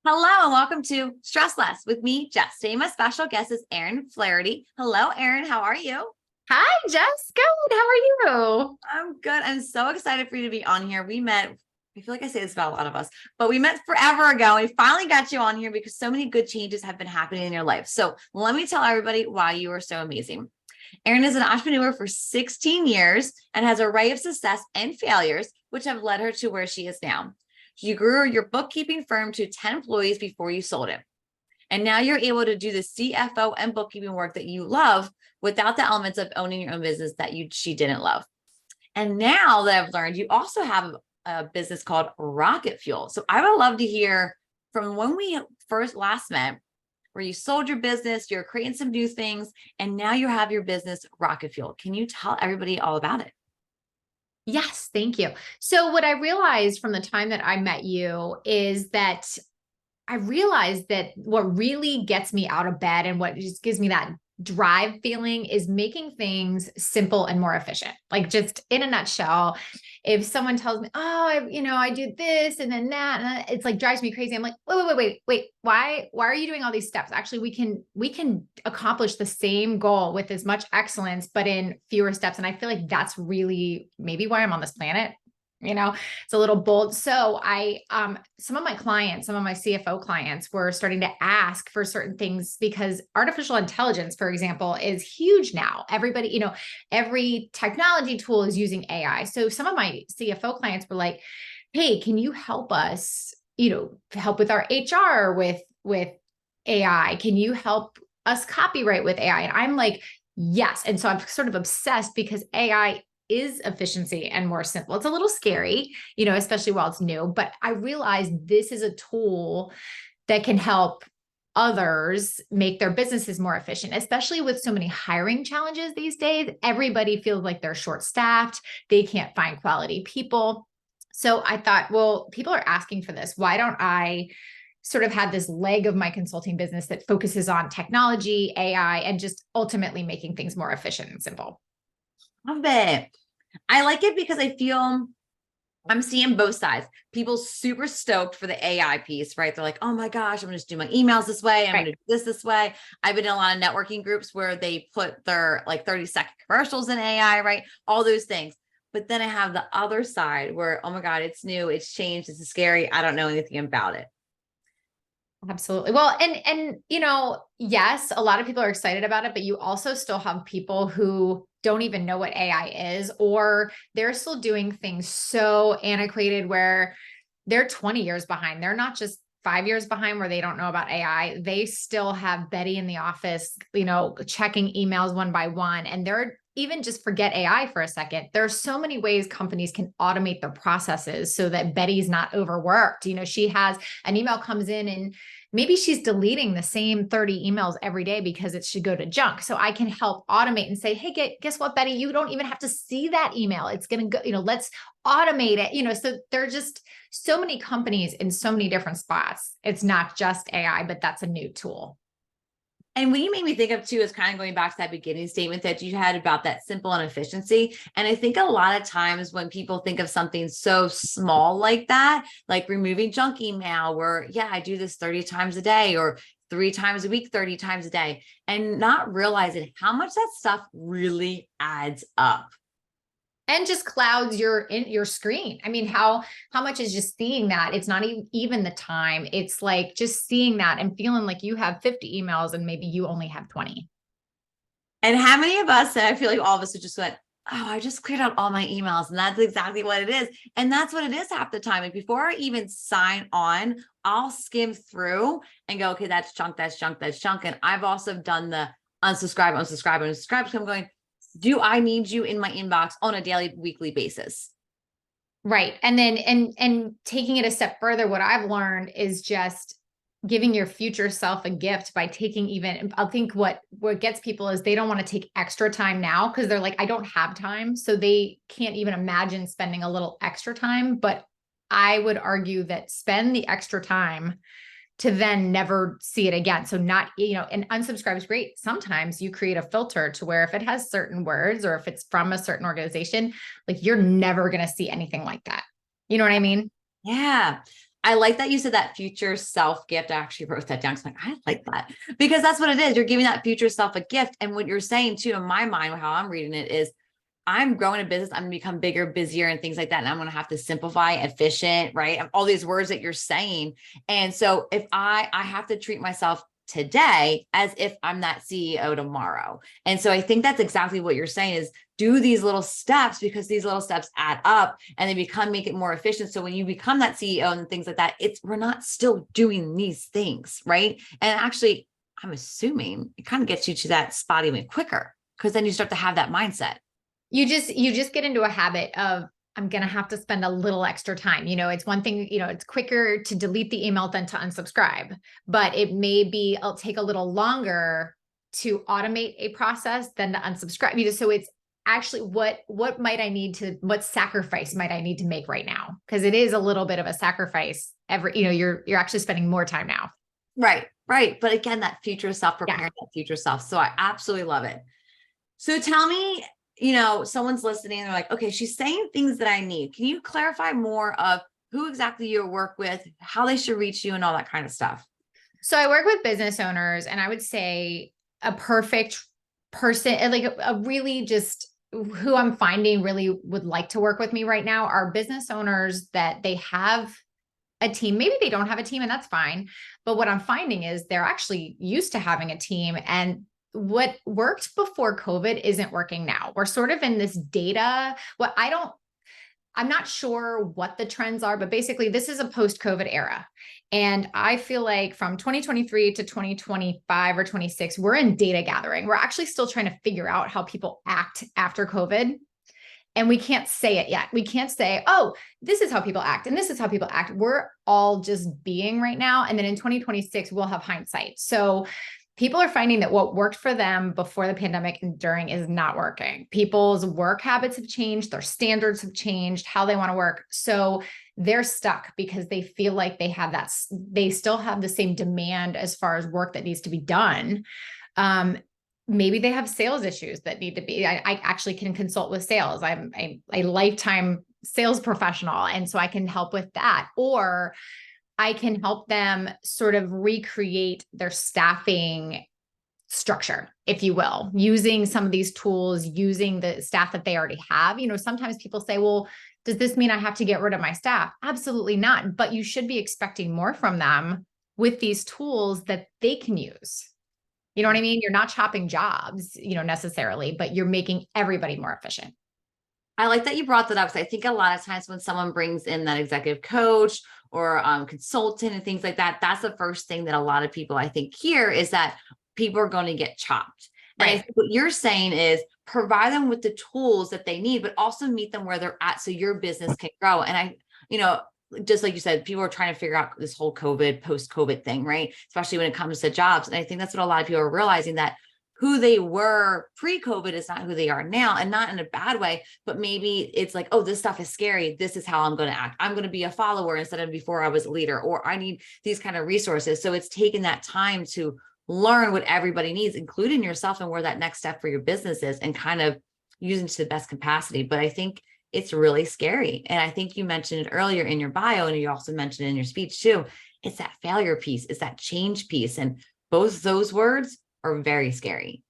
Hello and welcome to Stress Less with me, Jess. Today, my special guest is Erin Flaherty. Hello, Erin. How are you? Hi, Jess. Good. How are you? I'm good. I'm so excited for you to be on here. We met, I feel like I say this about a lot of us, but we met forever ago. We finally got you on here because so many good changes have been happening in your life. So let me tell everybody why you are so amazing. Erin is an entrepreneur for 16 years and has an array of success and failures, which have led her to where she is now. You grew your bookkeeping firm to 10 employees before you sold it. And now you're able to do the CFO and bookkeeping work that you love without the elements of owning your own business that she didn't love. And now that I've learned, you also have a business called Rocket Fuel. So I would love to hear from when we last met, where you sold your business, you're creating some new things, and now you have your business Rocket Fuel. Can you tell everybody all about it? Yes, thank you. So what I realized from the time that I met you is that I realized that what really gets me out of bed and what just gives me that drive feeling is making things simple and more efficient. Like just in a nutshell, if someone tells me, "Oh, I do this and then that," and it's like drives me crazy. I'm like, "Wait. Why are you doing all these steps? Actually, we can accomplish the same goal with as much excellence, but in fewer steps." And I feel like that's really maybe why I'm on this planet. It's a little bold. So some of my clients, some of my CFO clients were starting to ask for certain things because artificial intelligence, for example, is huge now. Everybody, every technology tool is using AI. So some of my CFO clients were like, "Hey, can you help us, help with our HR with AI? Can you help us copyright with AI?" And I'm like, yes. And so I'm sort of obsessed because AI is efficiency and more simple. It's a little scary, especially while it's new, but I realized this is a tool that can help others make their businesses more efficient, especially with so many hiring challenges these days. Everybody feels like they're short-staffed. They can't find quality people. So I thought, well, people are asking for this. Why don't I sort of have this leg of my consulting business that focuses on technology, AI, and just ultimately making things more efficient and simple? Love it. I like it because I feel I'm seeing both sides. People super stoked for the AI piece, right? They're like, "Oh my gosh, I'm going to just do my emails this way. I'm going Right. to do this way." I've been in a lot of networking groups where they put their like 30-second commercials in AI, right? All those things. But then I have the other side where, oh my God, it's new, it's changed, it's scary. I don't know anything about it. Absolutely. Well, and yes, a lot of people are excited about it, but you also still have people who don't even know what AI is, or they're still doing things so antiquated where they're 20 years behind. They're not just 5 years behind where they don't know about AI. They still have Betty in the office, checking emails one by one. And they're even just forget AI for a second. There are so many ways companies can automate their processes so that Betty's not overworked. She has an email comes in and maybe she's deleting the same 30 emails every day because it should go to junk. So I can help automate and say, "Hey, guess what, Betty? You don't even have to see that email. It's going to go, let's automate it." So there are just so many companies in so many different spots. It's not just AI, but that's a new tool. And what you made me think of too is kind of going back to that beginning statement that you had about that simple and efficiency. And I think a lot of times when people think of something so small like that, like removing junk email, where, yeah, I do this 30 times a day or 3 times a week, 30 times a day, and not realizing how much that stuff really adds up. And just clouds your screen. I mean, how much is just seeing that? It's not even the time. It's like just seeing that and feeling like you have 50 emails and maybe you only have 20. And how many of us, and I feel like all of us, would just went, "Oh, I just cleared out all my emails." And that's exactly what it is. And that's what it is half the time. Like before I even sign on, I'll skim through and go, "Okay, that's junk, that's junk, that's junk." And I've also done the unsubscribe, unsubscribe, unsubscribe. So I'm going, do I need you in my inbox on a daily, weekly basis? Right. And then and taking it a step further, what I've learned is just giving your future self a gift by taking even I think what gets people is they don't want to take extra time now because they're like, "I don't have time." So they can't even imagine spending a little extra time. But I would argue that spend the extra time to then never see it again. So not, and unsubscribe is great. Sometimes you create a filter to where if it has certain words or if it's from a certain organization, like you're never going to see anything like that. You know what I mean? Yeah. I like that you said that future self gift. I actually wrote that down. So I'm like, I like that because that's what it is. You're giving that future self a gift. And what you're saying too, in my mind, how I'm reading it is I'm growing a business. I'm going to become bigger, busier, and things like that. And I'm going to have to simplify, efficient, right? All these words that you're saying. And so if I have to treat myself today as if I'm that CEO tomorrow. And so I think that's exactly what you're saying is do these little steps because these little steps add up and they make it more efficient. So when you become that CEO and things like that, we're not still doing these things, right? And actually, I'm assuming it kind of gets you to that spot even quicker because then you start to have that mindset. You just get into a habit of, I'm going to have to spend a little extra time. It's one thing, it's quicker to delete the email than to unsubscribe, but it'll take a little longer to automate a process than to unsubscribe. So it's actually what sacrifice might I need to make right now? Because it is a little bit of a sacrifice you're actually spending more time now. Right. Right. But again, that future self, preparing Yeah. that future self. So I absolutely love it. So tell me, someone's listening and they're like, okay, she's saying things that I need. Can you clarify more of who exactly you work with, how they should reach you and all that kind of stuff? So I work with business owners, and I would say a perfect person, like a really just who I'm finding really would like to work with me right now are business owners that they have a team. Maybe they don't have a team, and that's fine. But what I'm finding is they're actually used to having a team, and what worked before COVID isn't working now. We're sort of in this data. I'm not sure what the trends are, but basically this is a post-COVID era. And I feel like from 2023 to 2025 or 26, we're in data gathering. We're actually still trying to figure out how people act after COVID. And we can't say it yet. We can't say, oh, this is how people act and this is how people act. We're all just being right now. And then in 2026, we'll have hindsight. So people are finding that what worked for them before the pandemic and during is not working. People's work habits have changed. Their standards have changed, how they want to work. So they're stuck because they feel like they still have the same demand as far as work that needs to be done. Maybe they have sales issues that need to be, I actually can consult with sales. I'm a lifetime sales professional. And so I can help with that. Or I can help them sort of recreate their staffing structure, if you will, using some of these tools, using the staff that they already have. Sometimes people say, well, does this mean I have to get rid of my staff? Absolutely not. But you should be expecting more from them with these tools that they can use. You know what I mean? You're not chopping jobs, necessarily, but you're making everybody more efficient. I like that you brought that up because I think a lot of times when someone brings in that executive coach or consultant and things like that, that's the first thing that a lot of people I think hear is that people are going to get chopped. And I Right. think what you're saying is provide them with the tools that they need, but also meet them where they're at so your business can grow. And just like you said, people are trying to figure out this whole post-COVID thing, right? Especially when it comes to jobs. And I think that's what a lot of people are realizing, that who they were pre-COVID is not who they are now, and not in a bad way, but maybe it's like, oh, this stuff is scary. This is how I'm going to act. I'm going to be a follower instead of before I was a leader, or I need these kind of resources. So it's taken that time to learn what everybody needs, including yourself, and where that next step for your business is, and kind of using to the best capacity. But I think it's really scary. And I think you mentioned it earlier in your bio, and you also mentioned it in your speech too. It's that failure piece, it's that change piece. And both those words are very scary.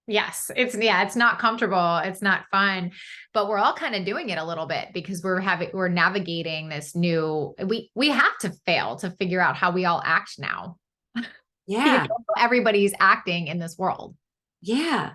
Yes, it's not comfortable. It's not fun, but we're all kind of doing it a little bit because we're navigating this new, we have to fail to figure out how we all act now. Yeah. Everybody's acting in this world. Yeah.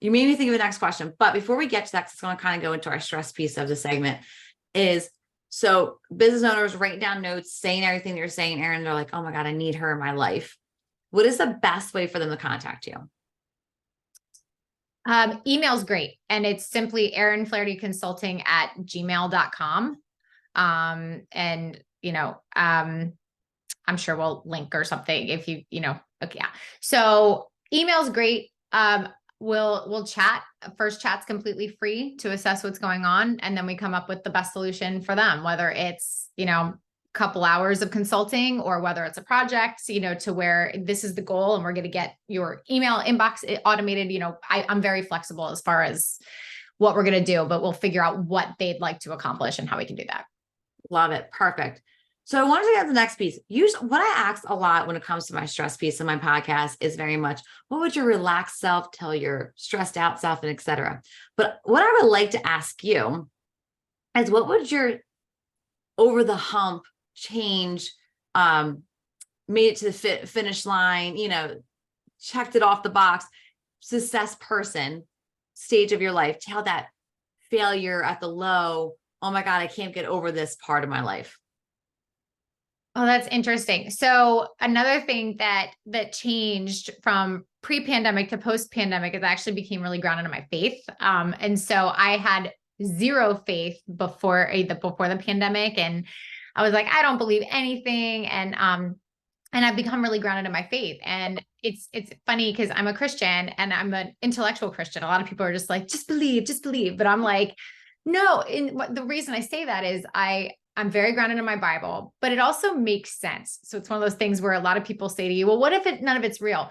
You made me think of the next question. But before we get to that, 'cause it's going to kind of go into our stress piece of the segment, is so business owners writing down notes, saying everything you're saying, Erin, they're like, oh my God, I need her in my life. What is the best way for them to contact you? Email's great. And it's simply erinflahertyconsulting@gmail.com. And I'm sure we'll link or something if okay. Yeah. So email's great. We'll chat. First chat's completely free to assess what's going on. And then we come up with the best solution for them, whether it's, couple hours of consulting or whether it's a project, to where this is the goal and we're going to get your email inbox automated. I'm very flexible as far as what we're going to do, but we'll figure out what they'd like to accomplish and how we can do that. Love it. Perfect. So I wanted to get to the next piece. Usually what I ask a lot when it comes to my stress piece in my podcast is very much, what would your relaxed self tell your stressed out self, and et cetera. But what I would like to ask you is, what would your over the hump change, made it to the finish line, checked it off the box, success person stage of your life, tell that failure at the low, oh my God, I can't get over this part of my life. Oh, that's interesting. So another thing that changed from pre-pandemic to post-pandemic is I actually became really grounded in my faith. And so I had zero faith before the pandemic, and I was like, I don't believe anything. And I've become really grounded in my faith. And it's funny because I'm a Christian and I'm an intellectual Christian. A lot of people are just like, just believe. But I'm like, no. The reason I say that is I'm very grounded in my Bible, but it also makes sense. So it's one of those things where a lot of people say to you, well, what if none of it's real?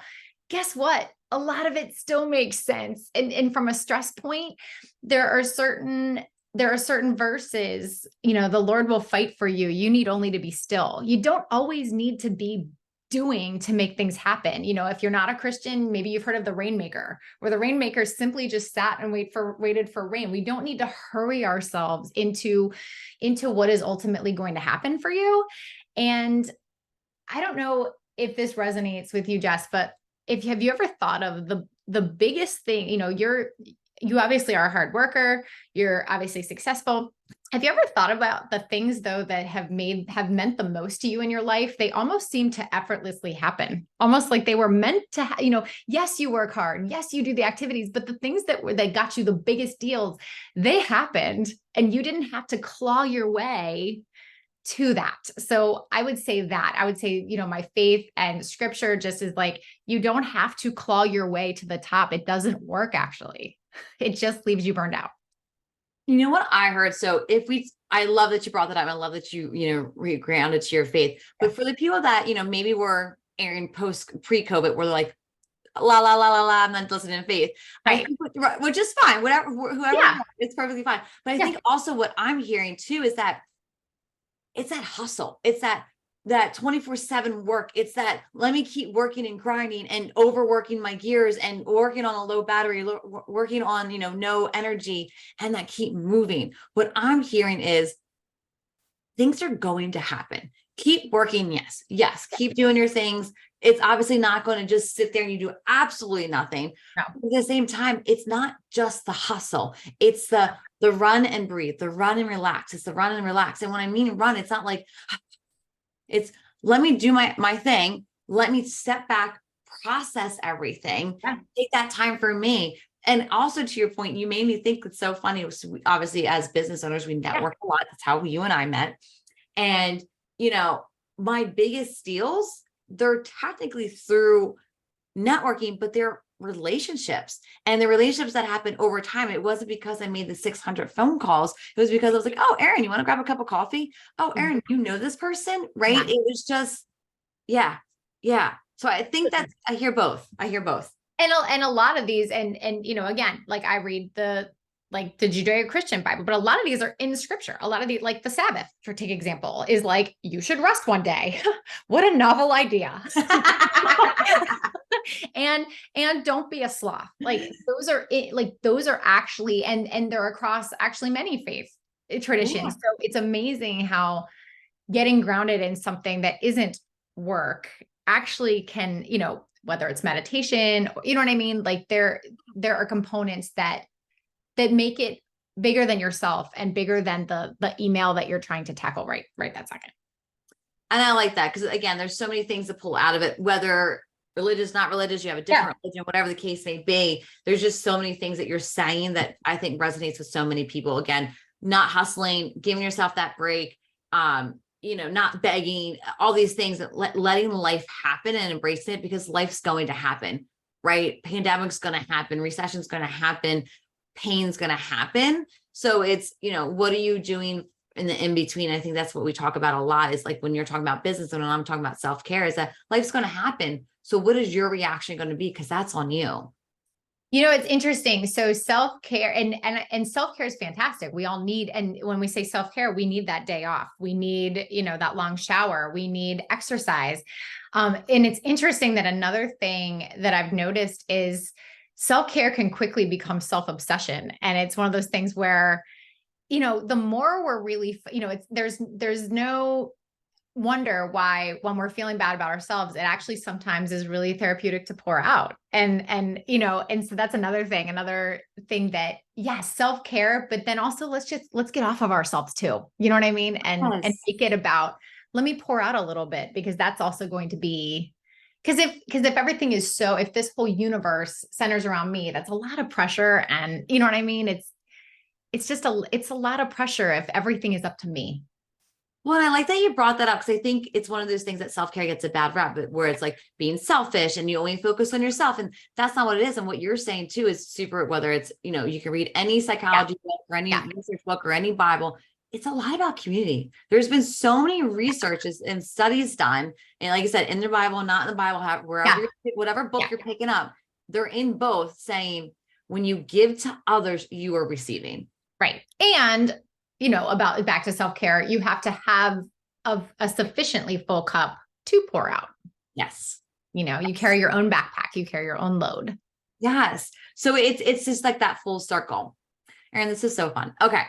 Guess what? A lot of it still makes sense. And from a stress point, there are certain verses, the Lord will fight for you. You need only to be still. You don't always need to be doing to make things happen. If you're not a Christian, maybe you've heard of the rainmaker, where the rainmaker simply just sat and waited for rain. We don't need to hurry ourselves into what is ultimately going to happen for you. And I don't know if this resonates with you, Jess, but have you ever thought of the biggest thing, you obviously are a hard worker, you're obviously successful. Have you ever thought about the things though that have meant the most to you in your life? They almost seem to effortlessly happen, almost like they were meant to, yes, you work hard. Yes, you do the activities, but the things that got you the biggest deals, they happened and you didn't have to claw your way to that. So I would say my faith and scripture just is like, you don't have to claw your way to the top. It doesn't work. Actually, it just leaves you burned out. You know what I heard? So I love that you brought that up. I love that you re-grounded to your faith, but for the people that, maybe were Erin pre-COVID, were like, la, la, la, la, la, I'm not listening to faith. Right. I think, which is fine, whoever, Yeah. it's perfectly fine. But I think also what I'm hearing too, is that it's that hustle. It's that 24/7 work. It's that, let me keep working and grinding and overworking my gears and working on a low battery, working on, no energy, and that keep moving. What I'm hearing is things are going to happen. Keep working. Yes. Keep doing your things. It's obviously not going to just sit there and you do absolutely nothing. No. At the same time, it's not just the hustle. It's the run and breathe, the run and relax. It's the run and relax. And when I mean run, it's not like, it's let me do my thing. Let me step back, process everything, take that time for me. And also to your point, you made me think, it's so funny. Obviously, as business owners, we network a lot. That's how you and I met. And, my biggest deals, they're technically through networking, but they're relationships, and the relationships that happen over time. It wasn't because I made the 600 phone calls. It was because I was like, oh, Erin, you want to grab a cup of coffee? Oh, Erin, you know this person, right? Yeah. It was just, yeah. So I think I hear both. And a lot of these, and again, like I read the Judeo-Christian Bible, but a lot of these are in scripture. A lot of these, like the Sabbath, for take example, is like, you should rest one day. What a novel idea. and don't be a sloth. Like those are actually, and they're across actually many faith traditions. So it's amazing how getting grounded in something that isn't work actually can, whether it's meditation, you know what I mean? Like there are components that make it bigger than yourself and bigger than the email that you're trying to tackle right that second. And I like that, because again, there's so many things to pull out of it, whether religious, not religious, you have a different religion, whatever the case may be. There's just so many things that you're saying that I think resonates with so many people. Again, not hustling, giving yourself that break, not begging, all these things, that letting life happen and embracing it, because life's going to happen, right? Pandemic's going to happen, recession's going to happen, pain's going to happen. So it's, what are you doing in the in-between? I think that's what we talk about a lot, is like when you're talking about business and when I'm talking about self-care, is that life's going to happen. So what is your reaction going to be? Because that's on you. It's interesting. So self-care and self-care is fantastic. We all need, and when we say self-care, we need that day off. We need, that long shower. We need exercise. And it's interesting that another thing that I've noticed is self-care can quickly become self-obsession. And it's one of those things where, the more we're really, there's no wonder why when we're feeling bad about ourselves, it actually sometimes is really therapeutic to pour out. And so that's another thing that, yes, self-care, but then also let's get off of ourselves too. You know what I mean? And Yes. make it about, let me pour out a little bit, because that's also going to be, because if everything is if this whole universe centers around me, that's a lot of pressure. And you know what I mean? It's a lot of pressure if everything is up to me. Well, I like that you brought that up because I think it's one of those things that self-care gets a bad rap, but where it's like being selfish and you only focus on yourself. And that's not what it is. And what you're saying too is super, whether it's, you can read any Yeah. psychology book or any Yeah. research book or any Bible. It's a lot about community. There's been so many researches and studies done. And like I said, in the Bible, not in the Bible, wherever, whatever book you're picking up, they're in both saying when you give to others, you are receiving. Right. And, about back to self-care, you have to have a sufficiently full cup to pour out. Yes. You carry your own backpack, you carry your own load. Yes. So it's just like that full circle. Erin, this is so fun. Okay.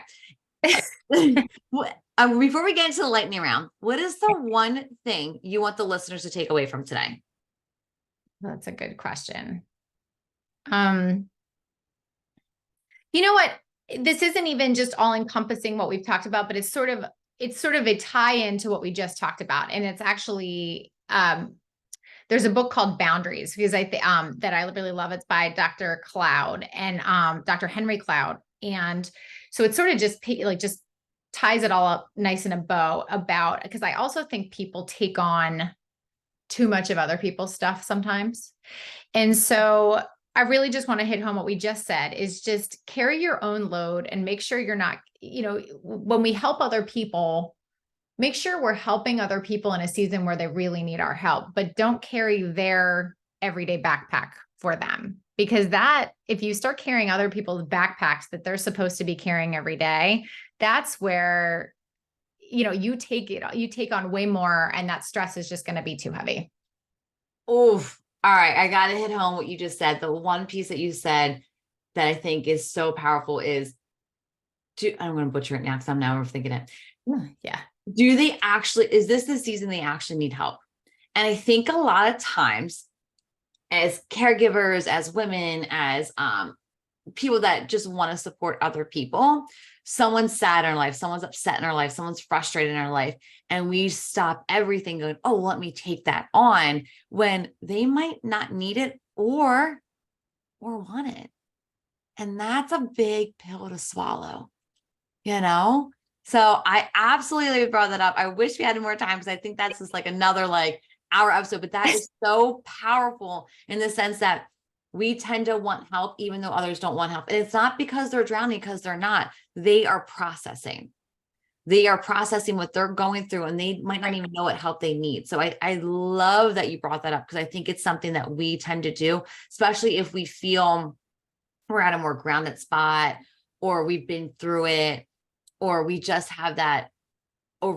Before we get into the lightning round, what is the one thing you want the listeners to take away from today? That's a good question. You know what? This isn't even just all encompassing what we've talked about, but it's sort of a tie into what we just talked about. And it's actually, there's a book called Boundaries, because I think, that I really love. It's by Dr. Cloud and, Dr. Henry Cloud. And so it sort of just ties it all up nice in a bow because I also think people take on too much of other people's stuff sometimes. And so I really just want to hit home what we just said is just carry your own load and make sure you're not, when we help other people, make sure we're helping other people in a season where they really need our help, but don't carry their everyday backpack for them. Because if you start carrying other people's backpacks that they're supposed to be carrying every day, that's where, you take on way more, and that stress is just going to be too heavy. Oof. All right. I got to hit home what you just said. The one piece that you said that I think is so powerful is I'm going to butcher it now because I'm now overthinking it. Yeah. Is this the season they actually need help? And I think a lot of times as caregivers, as women, as people that just want to support other people, someone's sad in our life, someone's upset in our life, someone's frustrated in our life, and we stop everything going, oh, let me take that on, when they might not need it or want it. And that's a big pill to swallow, So I absolutely brought that up. I wish we had more time, because I think that's just like another hour episode, but that is so powerful in the sense that we tend to want help even though others don't want help. And it's not because they're drowning, because they're not. They are processing. They are processing what they're going through, and they might not even know what help they need. So I love that you brought that up, because I think it's something that we tend to do, especially if we feel we're at a more grounded spot, or we've been through it, or we just have that not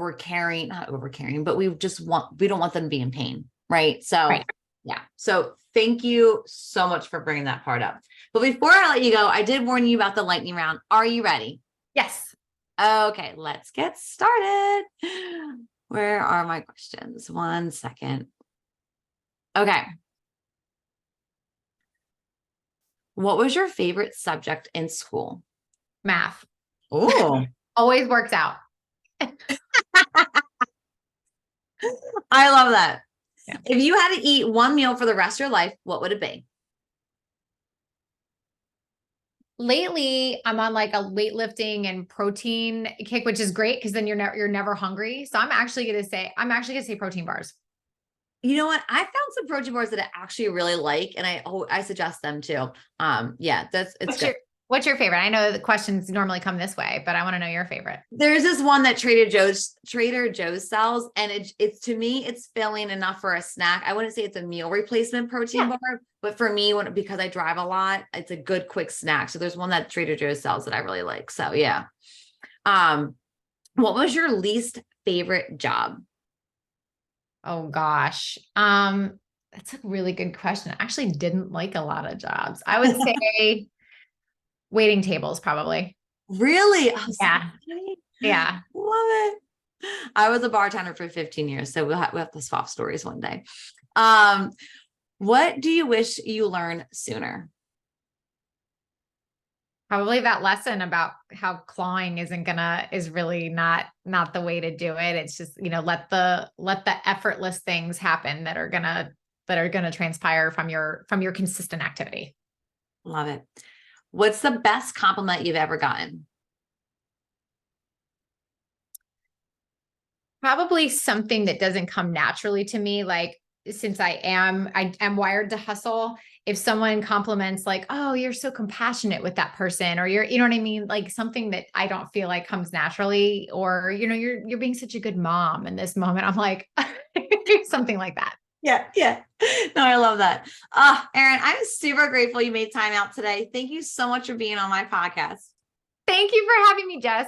overcaring, but we don't want them to be in pain. Right. So Right. Yeah. So thank you so much for bringing that part up. But before I let you go, I did warn you about the lightning round. Are you ready? Yes. Okay, let's get started. Where are my questions? 1 second. Okay. What was your favorite subject in school? Math. Oh, Always works out. I love that. Yeah. If you had to eat one meal for the rest of your life, what would it be? Lately, I'm on like a weightlifting and protein kick, which is great because then you're never hungry. So I'm actually gonna say protein bars. You know what? I found some protein bars that I actually really like, and I suggest them too. Yeah, it's good. What's your favorite? I know the questions normally come this way, but I want to know your favorite. There's this one that Trader Joe's sells, and it's to me, it's filling enough for a snack. I wouldn't say it's a meal replacement protein Yeah. bar, but for me, because I drive a lot, it's a good quick snack. So there's one that Trader Joe's sells that I really like. So yeah. Um, what was your least favorite job? Oh gosh. That's a really good question. I actually didn't like a lot of jobs. I would say waiting tables, probably. Really? Oh, so Yeah. funny. Yeah. Love it. I was a bartender for 15 years, so we'll have to swap stories one day. Um, what do you wish you learned sooner? Probably that lesson about how clawing is really not the way to do it. It's just, let the effortless things happen that are gonna transpire from your consistent activity. Love it. What's the best compliment you've ever gotten? Probably something that doesn't come naturally to me. Like, since I am wired to hustle. If someone compliments like, "Oh, you're so compassionate with that person," or you know what I mean? Like something that I don't feel like comes naturally, or, you're being such a good mom in this moment. I'm like, something like that. Yeah, yeah. No, I love that. Erin, I'm super grateful you made time out today. Thank you so much for being on my podcast. Thank you for having me, Jess.